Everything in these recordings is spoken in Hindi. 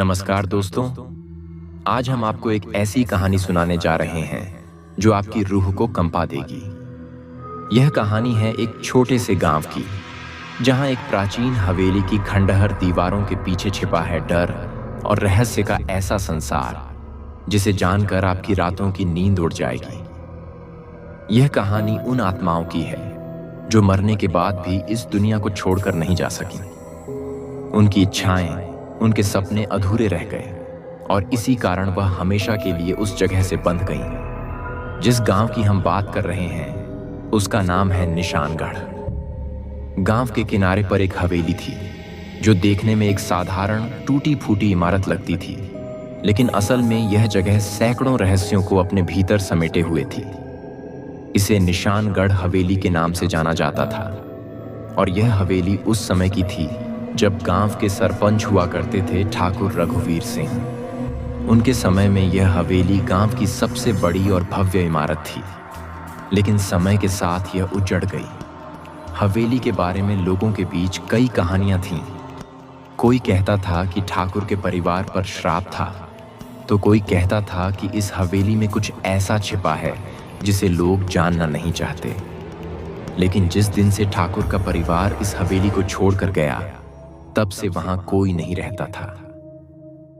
नमस्कार दोस्तों। आज हम आपको एक ऐसी कहानी सुनाने जा रहे हैं जो आपकी रूह को कंपा देगी। यह कहानी है एक छोटे से गांव की, जहां एक प्राचीन हवेली की खंडहर दीवारों के पीछे छिपा है डर और रहस्य का ऐसा संसार जिसे जानकर आपकी रातों की नींद उड़ जाएगी। यह कहानी उन आत्माओं की है जो मरने के बाद भी इस दुनिया को छोड़कर नहीं जा सकी। उनकी इच्छाएं, उनके सपने अधूरे रह गए और इसी कारण वह हमेशा के लिए उस जगह से बंध गईं। जिस गांव की हम बात कर रहे हैं उसका नाम है निशानगढ़। गांव के किनारे पर एक हवेली थी जो देखने में एक साधारण टूटी फूटी इमारत लगती थी, लेकिन असल में यह जगह सैकड़ों रहस्यों को अपने भीतर समेटे हुए थी। इसे निशानगढ़ हवेली के नाम से जाना जाता था और यह हवेली उस समय की थी जब गांव के सरपंच हुआ करते थे ठाकुर रघुवीर सिंह। उनके समय में यह हवेली गांव की सबसे बड़ी और भव्य इमारत थी, लेकिन समय के साथ यह उजड़ गई। हवेली के बारे में लोगों के बीच कई कहानियां थीं। कोई कहता था कि ठाकुर के परिवार पर श्राप था, तो कोई कहता था कि इस हवेली में कुछ ऐसा छिपा है जिसे लोग जानना नहीं चाहते। लेकिन जिस दिन से ठाकुर का परिवार इस हवेली को छोड़कर गया, तब से वहां कोई नहीं रहता था।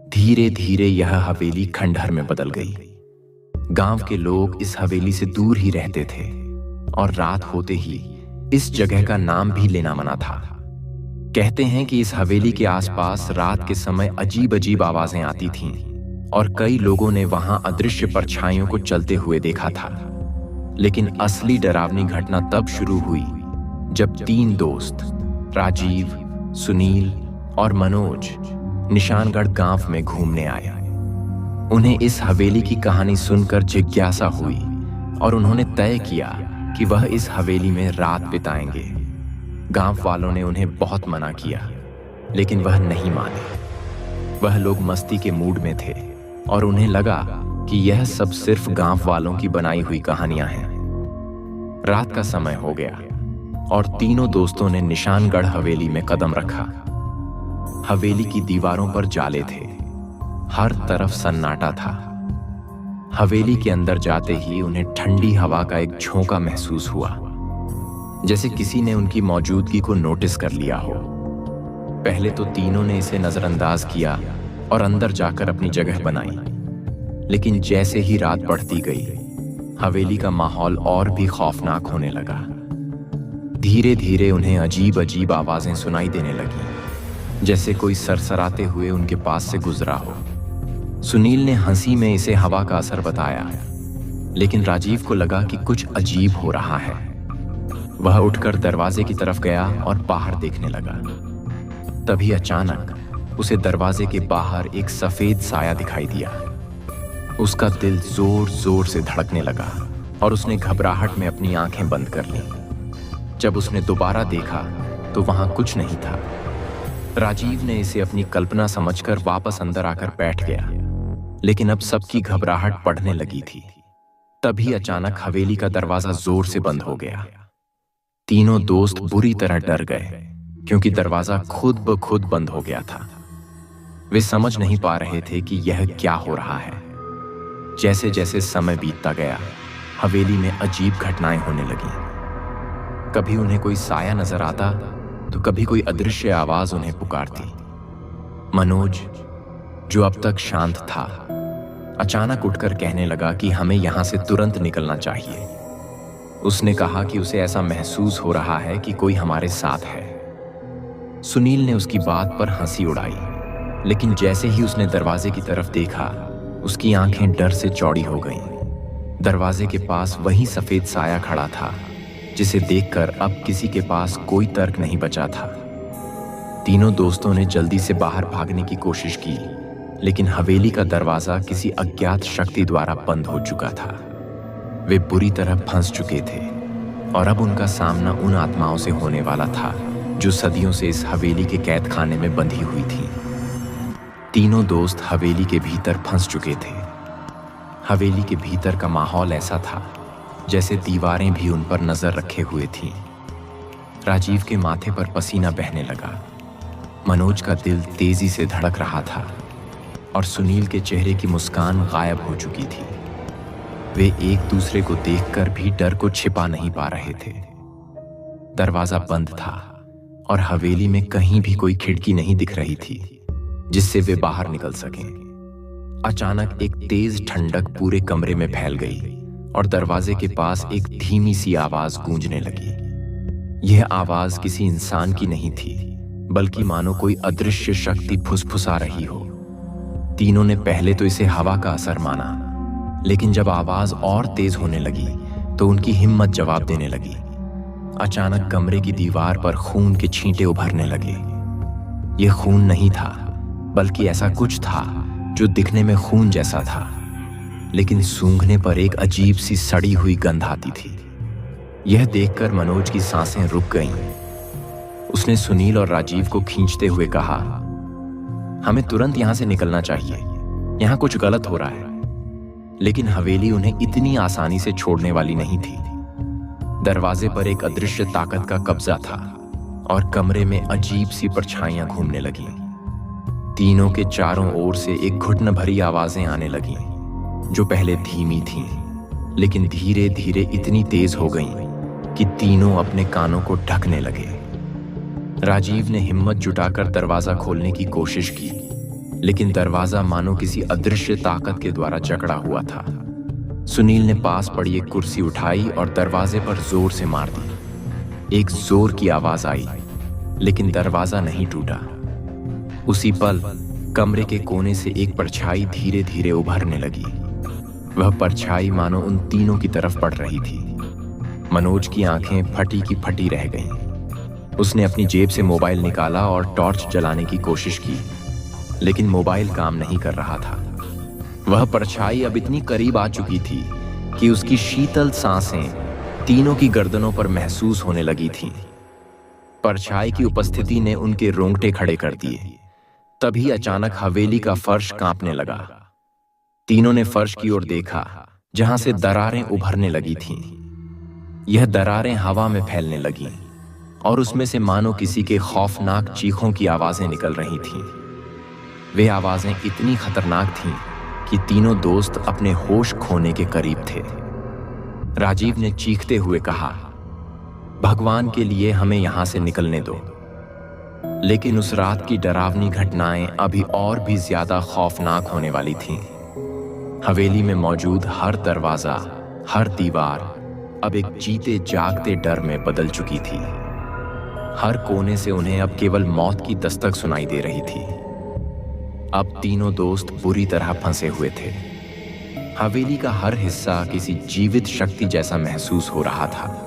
धीरे धीरे यह हवेली खंडहर में बदल गई। गांव के लोग इस हवेली से दूर ही रहते थे और रात होते ही इस जगह का नाम भी लेना मना था। कहते हैं कि इस हवेली के आसपास रात के समय अजीब अजीब आवाजें आती थीं और कई लोगों ने वहां अदृश्य परछाइयों को चलते हुए देखा था। लेकिन असली डरावनी घटना तब शुरू हुई जब 3 दोस्त राजीव, सुनील और मनोज निशानगढ़ गांव में घूमने आए। उन्हें इस हवेली की कहानी सुनकर जिज्ञासा हुई और उन्होंने तय किया कि वह इस हवेली में रात बिताएंगे। गांव वालों ने उन्हें बहुत मना किया, लेकिन वह नहीं माने। वह लोग मस्ती के मूड में थे और उन्हें लगा कि यह सब सिर्फ गांव वालों की बनाई हुई कहानियां हैं। रात का समय हो गया और तीनों दोस्तों ने निशानगढ़ हवेली में कदम रखा। हवेली की दीवारों पर जाले थे, हर तरफ सन्नाटा था। हवेली के अंदर जाते ही उन्हें ठंडी हवा का एक झोंका महसूस हुआ, जैसे किसी ने उनकी मौजूदगी को नोटिस कर लिया हो। पहले तो तीनों ने इसे नजरअंदाज किया और अंदर जाकर अपनी जगह बनाई, लेकिन जैसे ही रात बढ़ती गई, हवेली का माहौल और भी खौफनाक होने लगा। धीरे धीरे उन्हें अजीब अजीब आवाजें सुनाई देने लगीं, जैसे कोई सरसराते हुए उनके पास से गुजरा हो। सुनील ने हंसी में इसे हवा का असर बताया, लेकिन राजीव को लगा कि कुछ अजीब हो रहा है। वह उठकर दरवाजे की तरफ गया और बाहर देखने लगा। तभी अचानक उसे दरवाजे के बाहर एक सफेद साया दिखाई दिया। उसका दिल जोर जोर से धड़कने लगा और उसने घबराहट में अपनी आंखें बंद कर लीं। जब उसने दोबारा देखा तो वहां कुछ नहीं था। राजीव ने इसे अपनी कल्पना समझकर वापस अंदर आकर बैठ गया, लेकिन अब सबकी घबराहट बढ़ने लगी थी। तभी अचानक हवेली का दरवाजा जोर से बंद हो गया। तीनों दोस्त बुरी तरह डर गए क्योंकि दरवाजा खुद ब खुद बंद हो गया था। वे समझ नहीं पा रहे थे कि यह क्या हो रहा है। जैसे जैसे समय बीतता गया, हवेली में अजीब घटनाएं होने लगीं। कभी उन्हें कोई साया नजर आता तो कभी कोई अदृश्य आवाज उन्हें पुकारती। मनोज, जो अब तक शांत था, अचानक उठकर कहने लगा कि हमें यहां से तुरंत निकलना चाहिए। उसने कहा कि उसे ऐसा महसूस हो रहा है कि कोई हमारे साथ है। सुनील ने उसकी बात पर हंसी उड़ाई, लेकिन जैसे ही उसने दरवाजे की तरफ देखा, उसकी आंखें डर से चौड़ी हो गईं। दरवाजे के पास वही सफेद साया खड़ा था जिसे देखकर अब किसी के पास कोई तर्क नहीं बचा था। तीनों दोस्तों ने जल्दी से बाहर भागने की कोशिश की, लेकिन हवेली का दरवाजा किसी अज्ञात शक्ति द्वारा बंद हो चुका था। वे बुरी तरह फंस चुके थे और अब उनका सामना उन आत्माओं से होने वाला था जो सदियों से इस हवेली के कैद खाने में बंधी हुई थी। तीनों दोस्त हवेली के भीतर फंस चुके थे। हवेली के भीतर का माहौल ऐसा था जैसे दीवारें भी उन पर नजर रखे हुए थीं। राजीव के माथे पर पसीना बहने लगा। मनोज का दिल तेजी से धड़क रहा था और सुनील के चेहरे की मुस्कान गायब हो चुकी थी। वे एक दूसरे को देखकर भी डर को छिपा नहीं पा रहे थे। दरवाजा बंद था और हवेली में कहीं भी कोई खिड़की नहीं दिख रही थी जिससे वे बाहर निकल सकें। अचानक एक तेज ठंडक पूरे कमरे में फैल गई और दरवाजे के पास एक धीमी सी आवाज गूंजने लगी। यह आवाज किसी इंसान की नहीं थी, बल्कि मानो कोई अदृश्य शक्ति फुसफुसा रही हो। तीनों ने पहले तो इसे हवा का असर माना, लेकिन जब आवाज और तेज होने लगी तो उनकी हिम्मत जवाब देने लगी। अचानक कमरे की दीवार पर खून के छींटे उभरने लगे। यह खून नहीं था, बल्कि ऐसा कुछ था जो दिखने में खून जैसा था, लेकिन सूंघने पर एक अजीब सी सड़ी हुई गंध आती थी। यह देखकर मनोज की सांसें रुक गईं। उसने सुनील और राजीव को खींचते हुए कहा, हमें तुरंत यहां से निकलना चाहिए, यहां कुछ गलत हो रहा है। लेकिन हवेली उन्हें इतनी आसानी से छोड़ने वाली नहीं थी। दरवाजे पर एक अदृश्य ताकत का कब्जा था और कमरे में अजीब सी परछाइयां घूमने लगीं। तीनों के चारों ओर से एक घुटन भरी आवाजें आने लगीं, जो पहले धीमी थीं, लेकिन धीरे धीरे इतनी तेज हो गईं कि तीनों अपने कानों को ढकने लगे। राजीव ने हिम्मत जुटाकर दरवाजा खोलने की कोशिश की, लेकिन दरवाजा मानो किसी अदृश्य ताकत के द्वारा जकड़ा हुआ था। सुनील ने पास पड़ी एक कुर्सी उठाई और दरवाजे पर जोर से मार दी। एक जोर की आवाज आई, लेकिन दरवाजा नहीं टूटा। उसी पल कमरे के कोने से एक परछाई धीरे धीरे उभरने लगी। वह परछाई मानो उन तीनों की तरफ बढ़ रही थी। मनोज की आंखें फटी की फटी रह गईं। उसने अपनी जेब से मोबाइल निकाला और टॉर्च जलाने की कोशिश की, लेकिन मोबाइल काम नहीं कर रहा था। वह परछाई अब इतनी करीब आ चुकी थी कि उसकी शीतल सांसें तीनों की गर्दनों पर महसूस होने लगी थीं। परछाई की उपस्थिति ने उनके रोंगटे खड़े कर दिए। तभी अचानक हवेली का फर्श कांपने लगा। तीनों ने फर्श की ओर देखा, जहां से दरारें उभरने लगी थीं। यह दरारें हवा में फैलने लगीं और उसमें से मानो किसी के खौफनाक चीखों की आवाजें निकल रही थीं। वे आवाजें इतनी खतरनाक थीं कि तीनों दोस्त अपने होश खोने के करीब थे। राजीव ने चीखते हुए कहा, भगवान के लिए हमें यहां से निकलने दो। लेकिन उस रात की डरावनी घटनाएं अभी और भी ज्यादा खौफनाक होने वाली थीं। हवेली में मौजूद हर दरवाजा, हर दीवार अब एक जीते जागते डर में बदल चुकी थी। हर कोने से उन्हें अब केवल मौत की दस्तक सुनाई दे रही थी। अब तीनों दोस्त बुरी तरह फंसे हुए थे। हवेली का हर हिस्सा किसी जीवित शक्ति जैसा महसूस हो रहा था।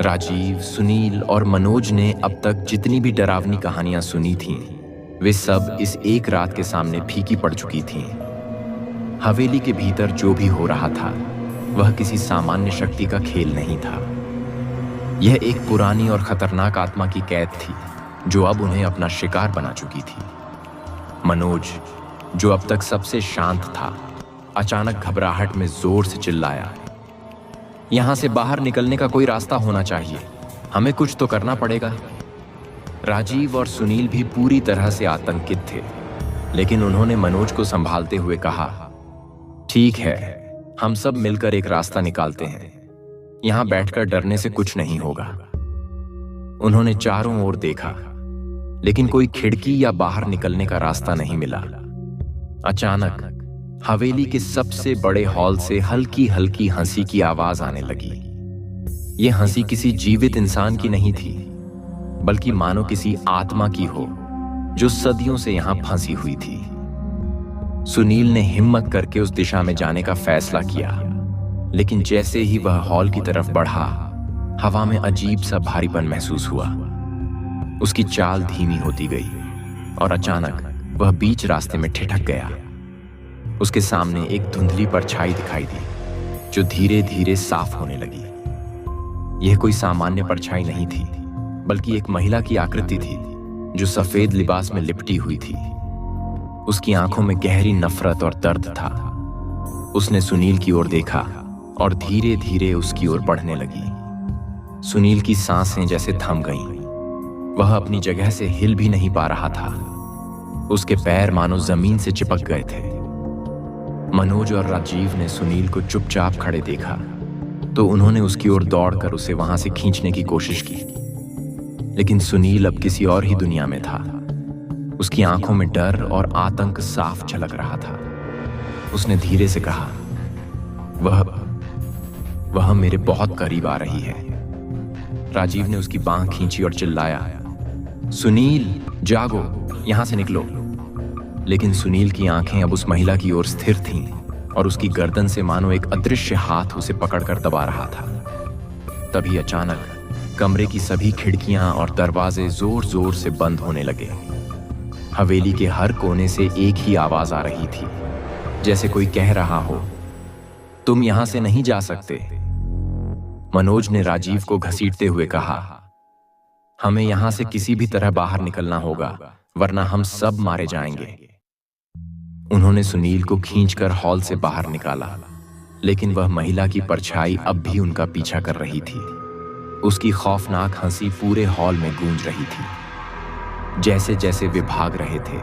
राजीव, सुनील और मनोज ने अब तक जितनी भी डरावनी कहानियां सुनी थीं, वे सब इस एक रात के सामने फीकी पड़ चुकी थीं। हवेली के भीतर जो भी हो रहा था, वह किसी सामान्य शक्ति का खेल नहीं था। यह एक पुरानी और खतरनाक आत्मा की कैद थी, जो अब उन्हें अपना शिकार बना चुकी थी। मनोज, जो अब तक सबसे शांत था, अचानक घबराहट में जोर से चिल्लाया, यहां से बाहर निकलने का कोई रास्ता होना चाहिए, हमें कुछ तो करना पड़ेगा। राजीव और सुनील भी पूरी तरह से आतंकित थे, लेकिन उन्होंने मनोज को संभालते हुए कहा, ठीक है, हम सब मिलकर एक रास्ता निकालते हैं। यहां बैठकर डरने से कुछ नहीं होगा। उन्होंने चारों ओर देखा, लेकिन कोई खिड़की या बाहर निकलने का रास्ता नहीं मिला। अचानक हवेली के सबसे बड़े हॉल से हल्की हल्की हंसी की आवाज आने लगी। यह हंसी किसी जीवित इंसान की नहीं थी, बल्कि मानो किसी आत्मा की हो जो सदियों से यहां फंसी हुई थी। सुनील ने हिम्मत करके उस दिशा में जाने का फैसला किया, लेकिन जैसे ही वह हॉल की तरफ बढ़ा, हवा में अजीब सा भारीपन महसूस हुआ। उसकी चाल धीमी होती गई और अचानक वह बीच रास्ते में ठिठक गया। उसके सामने एक धुंधली परछाई दिखाई दी, जो धीरे धीरे साफ होने लगी। यह कोई सामान्य परछाई नहीं थी, बल्कि एक महिला की आकृति थी, जो सफेद लिबास में लिपटी हुई थी। उसकी आंखों में गहरी नफरत और दर्द था। उसने सुनील की ओर देखा और धीरे धीरे उसकी ओर बढ़ने लगी। सुनील की सांसें जैसे थम गईं। वह अपनी जगह से हिल भी नहीं पा रहा था। उसके पैर मानो जमीन से चिपक गए थे। मनोज और राजीव ने सुनील को चुपचाप खड़े देखा तो उन्होंने उसकी ओर दौड़कर उसे वहां से खींचने की कोशिश की, लेकिन सुनील अब किसी और ही दुनिया में था। उसकी आंखों में डर और आतंक साफ झलक रहा था। उसने धीरे से कहा, वह मेरे बहुत करीब आ रही है। राजीव ने उसकी बांह खींची और चिल्लाया, सुनील जागो, यहां से निकलो। लेकिन सुनील की आंखें अब उस महिला की ओर स्थिर थीं और उसकी गर्दन से मानो एक अदृश्य हाथ उसे पकड़कर दबा रहा था। तभी अचानक कमरे की सभी खिड़कियां और दरवाजे जोर जोर से बंद होने लगे। हवेली के हर कोने से एक ही आवाज आ रही थी, जैसे कोई कह रहा हो, तुम यहां से नहीं जा सकते। मनोज ने राजीव को घसीटते हुए कहा, हमें यहां से किसी भी तरह बाहर निकलना होगा, वरना हम सब मारे जाएंगे। उन्होंने सुनील को खींचकर हॉल से बाहर निकाला, लेकिन वह महिला की परछाई अब भी उनका पीछा कर रही थी। उसकी खौफनाक हंसी पूरे हॉल में गूंज रही थी। जैसे जैसे वे भाग रहे थे,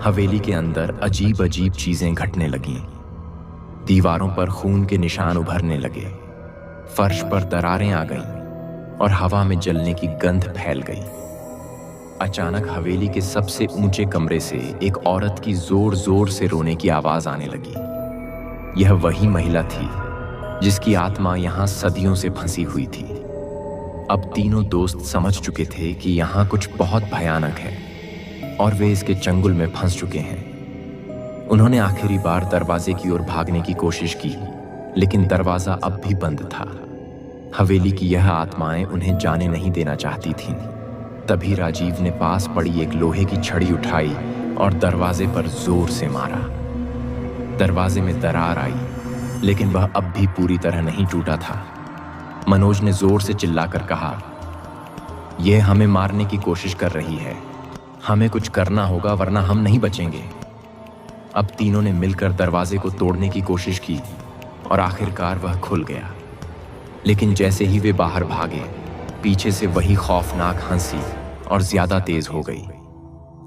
हवेली के अंदर अजीब अजीब चीजें घटने लगीं। दीवारों पर खून के निशान उभरने लगे, फर्श पर दरारें आ गईं और हवा में जलने की गंध फैल गई। अचानक हवेली के सबसे ऊंचे कमरे से एक औरत की जोर जोर से रोने की आवाज आने लगी। यह वही महिला थी जिसकी आत्मा यहां सदियों से फंसी हुई थी। अब तीनों दोस्त समझ चुके थे कि यहां कुछ बहुत भयानक है और वे इसके चंगुल में फंस चुके हैं। उन्होंने आखिरी बार दरवाजे की ओर भागने की कोशिश की, लेकिन दरवाजा अब भी बंद था। हवेली की यह आत्माएं उन्हें जाने नहीं देना चाहती थीं। तभी राजीव ने पास पड़ी एक लोहे की छड़ी उठाई और दरवाजे पर जोर से मारा। दरवाजे में दरार आई, लेकिन वह अब भी पूरी तरह नहीं टूटा था। मनोज ने जोर से चिल्लाकर कहा, यह हमें मारने की कोशिश कर रही है, हमें कुछ करना होगा वरना हम नहीं बचेंगे। अब तीनों ने मिलकर दरवाजे को तोड़ने की कोशिश की और आखिरकार वह खुल गया। लेकिन जैसे ही वे बाहर भागे, पीछे से वही खौफनाक हंसी और ज्यादा तेज हो गई।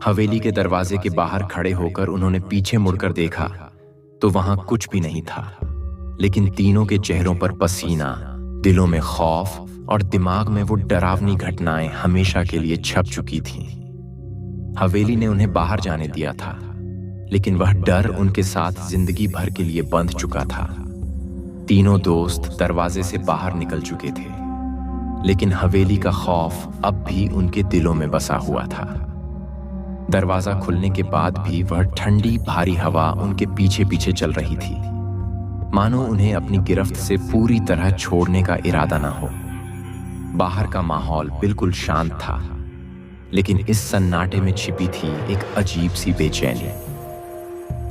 हवेली के दरवाजे के बाहर खड़े होकर उन्होंने पीछे मुड़कर देखा तो वहां कुछ भी नहीं था, लेकिन तीनों के चेहरों पर पसीना, दिलों में खौफ और दिमाग में वो डरावनी घटनाएं हमेशा के लिए छप चुकी थीं। हवेली ने उन्हें बाहर जाने दिया था, लेकिन वह डर उनके साथ जिंदगी भर के लिए बंध चुका था। तीनों दोस्त दरवाजे से बाहर निकल चुके थे, लेकिन हवेली का खौफ अब भी उनके दिलों में बसा हुआ था। दरवाजा खुलने के बाद भी वह ठंडी भारी हवा उनके पीछे पीछे चल रही थी, मानो उन्हें अपनी गिरफ्त से पूरी तरह छोड़ने का इरादा ना हो। बाहर का माहौल बिल्कुल शांत था, लेकिन इस सन्नाटे में छिपी थी एक अजीब सी बेचैनी।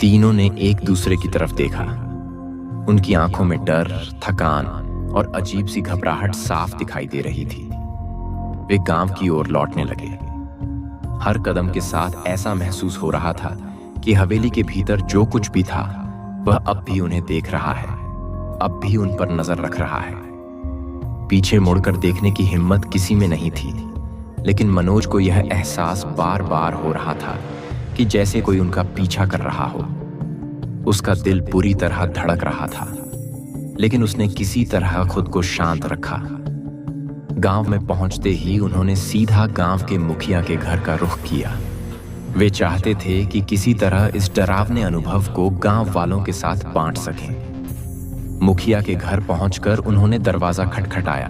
तीनों ने एक दूसरे की तरफ देखा। उनकी आंखों में डर, थकान और अजीब सी घबराहट साफ दिखाई दे रही थी। वे गांव की ओर लौटने लगे। हर कदम के साथ ऐसा महसूस हो रहा था कि हवेली के भीतर जो कुछ भी था वह अब भी उन्हें देख रहा है, अब भी उन पर नजर रख रहा है। पीछे मुड़कर देखने की हिम्मत किसी में नहीं थी, लेकिन मनोज को यह एहसास बार बार हो रहा था कि जैसे कोई उनका पीछा कर रहा हो। उसका दिल बुरी तरह धड़क रहा था, लेकिन उसने किसी तरह खुद को शांत रखा। गांव में पहुंचते ही उन्होंने सीधा गांव के मुखिया के घर का रुख किया। वे चाहते थे कि किसी तरह इस डरावने अनुभव को गांव वालों के साथ बांट सकें। मुखिया के घर पहुंचकर उन्होंने दरवाजा खटखटाया।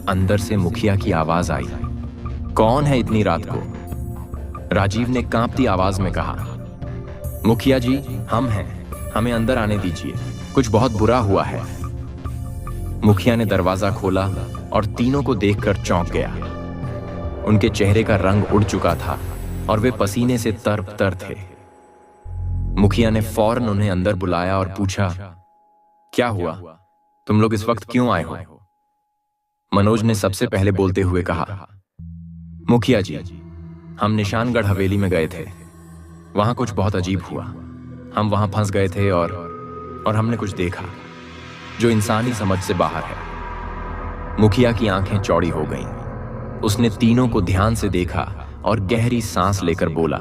अंदर से मुखिया की आवाज आई, कौन है इतनी रात को? राजीव ने कांपती आवाज में कहा, मुखिया जी, हम हैं, हमें अंदर आने दीजिए, कुछ बहुत बुरा हुआ है। मुखिया ने दरवाजा खोला और तीनों को देखकर चौंक गया। उनके चेहरे का रंग उड़ चुका था और वे पसीने से तर-तर थे। मुखिया ने फौरन उन्हें अंदर बुलाया और पूछा, क्या हुआ? तुम लोग इस वक्त क्यों आए हो? मनोज ने सबसे पहले बोलते हुए कहा, मुखिया जी, हम निशानगढ़ हवेली में गए थे। वहां कुछ बहुत अजीब हुआ। हम वहां फंस गए थे और हमने कुछ देखा जो इंसानी समझ से बाहर है। मुखिया की आंखें चौड़ी हो गईं। उसने तीनों को ध्यान से देखा और गहरी सांस लेकर बोला,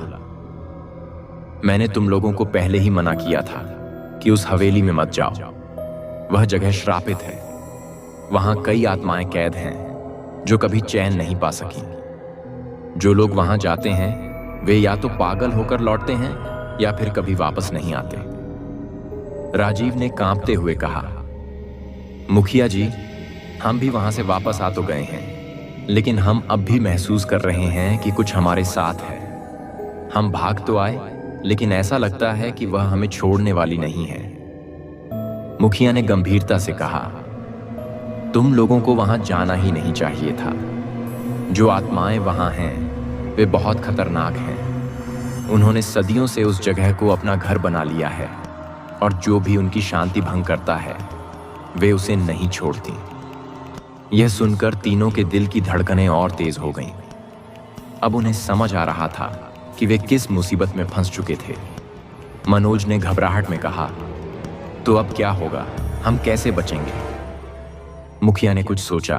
मैंने तुम लोगों को पहले ही मना किया था कि उस हवेली में मत जाओ। वह जगह श्रापित है। वहां कई आत्माएं कैद हैं जो कभी चैन नहीं पा सकी। जो लोग वहां जाते हैं वे या तो पागल होकर लौटते हैं या फिर कभी वापस नहीं आते। राजीव ने कांपते हुए कहा, मुखिया जी, हम भी वहां से वापस आ तो गए हैं, लेकिन हम अब भी महसूस कर रहे हैं कि कुछ हमारे साथ है। हम भाग तो आए, लेकिन ऐसा लगता है कि वह हमें छोड़ने वाली नहीं है। मुखिया ने गंभीरता से कहा, तुम लोगों को वहां जाना ही नहीं चाहिए था। जो आत्माएं वहां हैं वे बहुत खतरनाक हैं। उन्होंने सदियों से उस जगह को अपना घर बना लिया है और जो भी उनकी शांति भंग करता है वे उसे नहीं छोड़ती। यह सुनकर तीनों के दिल की धड़कनें और तेज हो गईं। अब उन्हें समझ आ रहा था कि वे किस मुसीबत में फंस चुके थे। मनोज ने घबराहट में कहा, तो अब क्या होगा? हम कैसे बचेंगे? मुखिया ने कुछ सोचा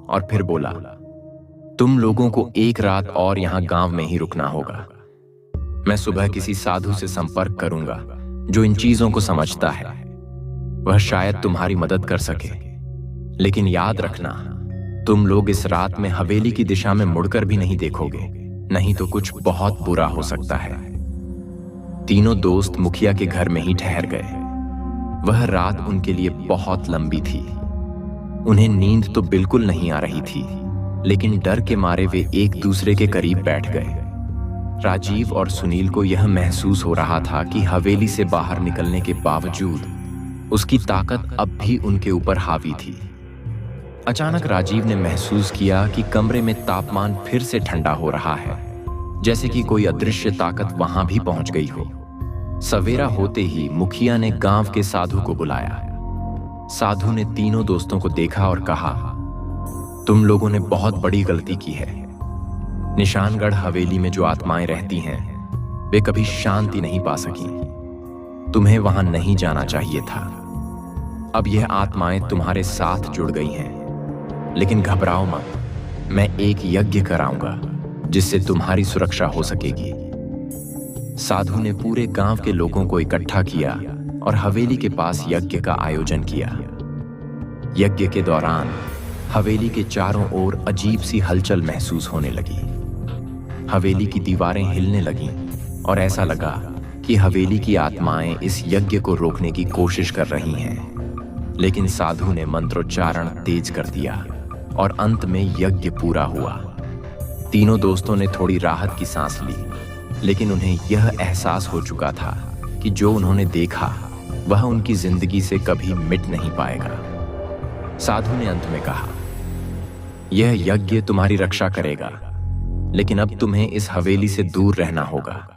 और फिर बोला, तुम लोगों को एक रात और यहां गांव में ही रुकना होगा। मैं सुबह किसी साधु से संपर्क करूंगा जो इन चीजों को समझता है। वह शायद तुम्हारी मदद कर सके। लेकिन याद रखना, तुम लोग इस रात में हवेली की दिशा में मुड़कर भी नहीं देखोगे, नहीं तो कुछ बहुत बुरा हो सकता है। तीनों दोस्त मुखिया के घर में ही ठहर गए। वह रात उनके लिए बहुत लंबी थी। उन्हें नींद तो बिल्कुल नहीं आ रही थी, लेकिन डर के मारे वे एक दूसरे के करीब बैठ गए। राजीव और सुनील को यह महसूस हो रहा था कि हवेली से बाहर निकलने के बावजूद उसकी ताकत अब भी उनके ऊपर हावी थी। अचानक राजीव ने महसूस किया कि कमरे में तापमान फिर से ठंडा हो रहा है, जैसे कि कोई अदृश्य ताकत वहां भी पहुंच गई हो। सवेरा होते ही मुखिया ने गांव के साधु को बुलाया। साधु ने तीनों दोस्तों को देखा और कहा, तुम लोगों ने बहुत बड़ी गलती की है। निशानगढ़ हवेली में जो आत्माएं रहती हैं वे कभी शांति नहीं पा सकी। तुम्हें वहां नहीं जाना चाहिए था। अब यह आत्माएं तुम्हारे साथ जुड़ गई हैं, लेकिन घबराओ मत। मैं एक यज्ञ कराऊंगा जिससे तुम्हारी सुरक्षा हो सकेगी। साधु ने पूरे गांव के लोगों को इकट्ठा किया और हवेली के पास यज्ञ का आयोजन किया। यज्ञ के दौरान हवेली के चारों ओर अजीब सी हलचल महसूस होने लगी। हवेली की दीवारें हिलने लगीं और ऐसा लगा कि हवेली की आत्माएं इस यज्ञ को रोकने की कोशिश कर रही हैं। लेकिन साधु ने मंत्रोच्चारण तेज कर दिया और अंत में यज्ञ पूरा हुआ। तीनों दोस्तों ने थोड़ी राहत की सांस ली, लेकिन उन्हें यह एहसास हो चुका था कि जो उन्होंने देखा वह उनकी जिंदगी से कभी मिट नहीं पाएगा। साधु ने अंत में कहा, यह यज्ञ तुम्हारी रक्षा करेगा, लेकिन अब तुम्हें इस हवेली से दूर रहना होगा।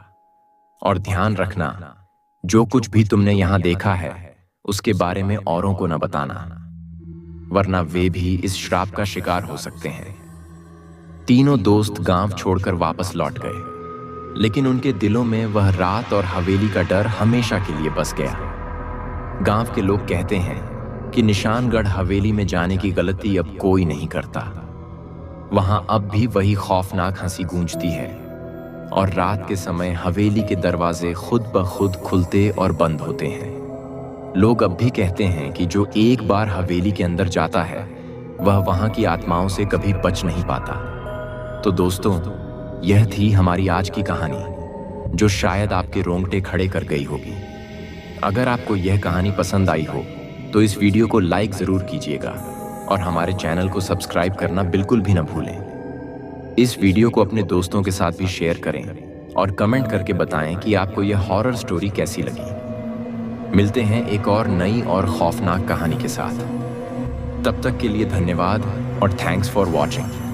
और ध्यान रखना, जो कुछ भी तुमने यहां देखा है उसके बारे में औरों को न बताना, वरना वे भी इस श्राप का शिकार हो सकते हैं। तीनों दोस्त गांव छोड़कर वापस लौट गए, लेकिन उनके दिलों में वह रात और हवेली का डर हमेशा के लिए बस गया। गांव के लोग कहते हैं कि निशानगढ़ हवेली में जाने की गलती अब कोई नहीं करता। वहां अब भी वही खौफनाक हंसी गूंजती है और रात के समय हवेली के दरवाजे खुद ब खुद खुलते और बंद होते हैं। लोग अब भी कहते हैं कि जो एक बार हवेली के अंदर जाता है वह वहां की आत्माओं से कभी बच नहीं पाता। तो दोस्तों, यह थी हमारी आज की कहानी, जो शायद आपके रोंगटे खड़े कर गई होगी। अगर आपको यह कहानी पसंद आई हो तो इस वीडियो को लाइक जरूर कीजिएगा और हमारे चैनल को सब्सक्राइब करना बिल्कुल भी न भूलें। इस वीडियो को अपने दोस्तों के साथ भी शेयर करें और कमेंट करके बताएं कि आपको यह हॉरर स्टोरी कैसी लगी। मिलते हैं एक और नई और खौफनाक कहानी के साथ। तब तक के लिए धन्यवाद और थैंक्स फॉर वॉचिंग।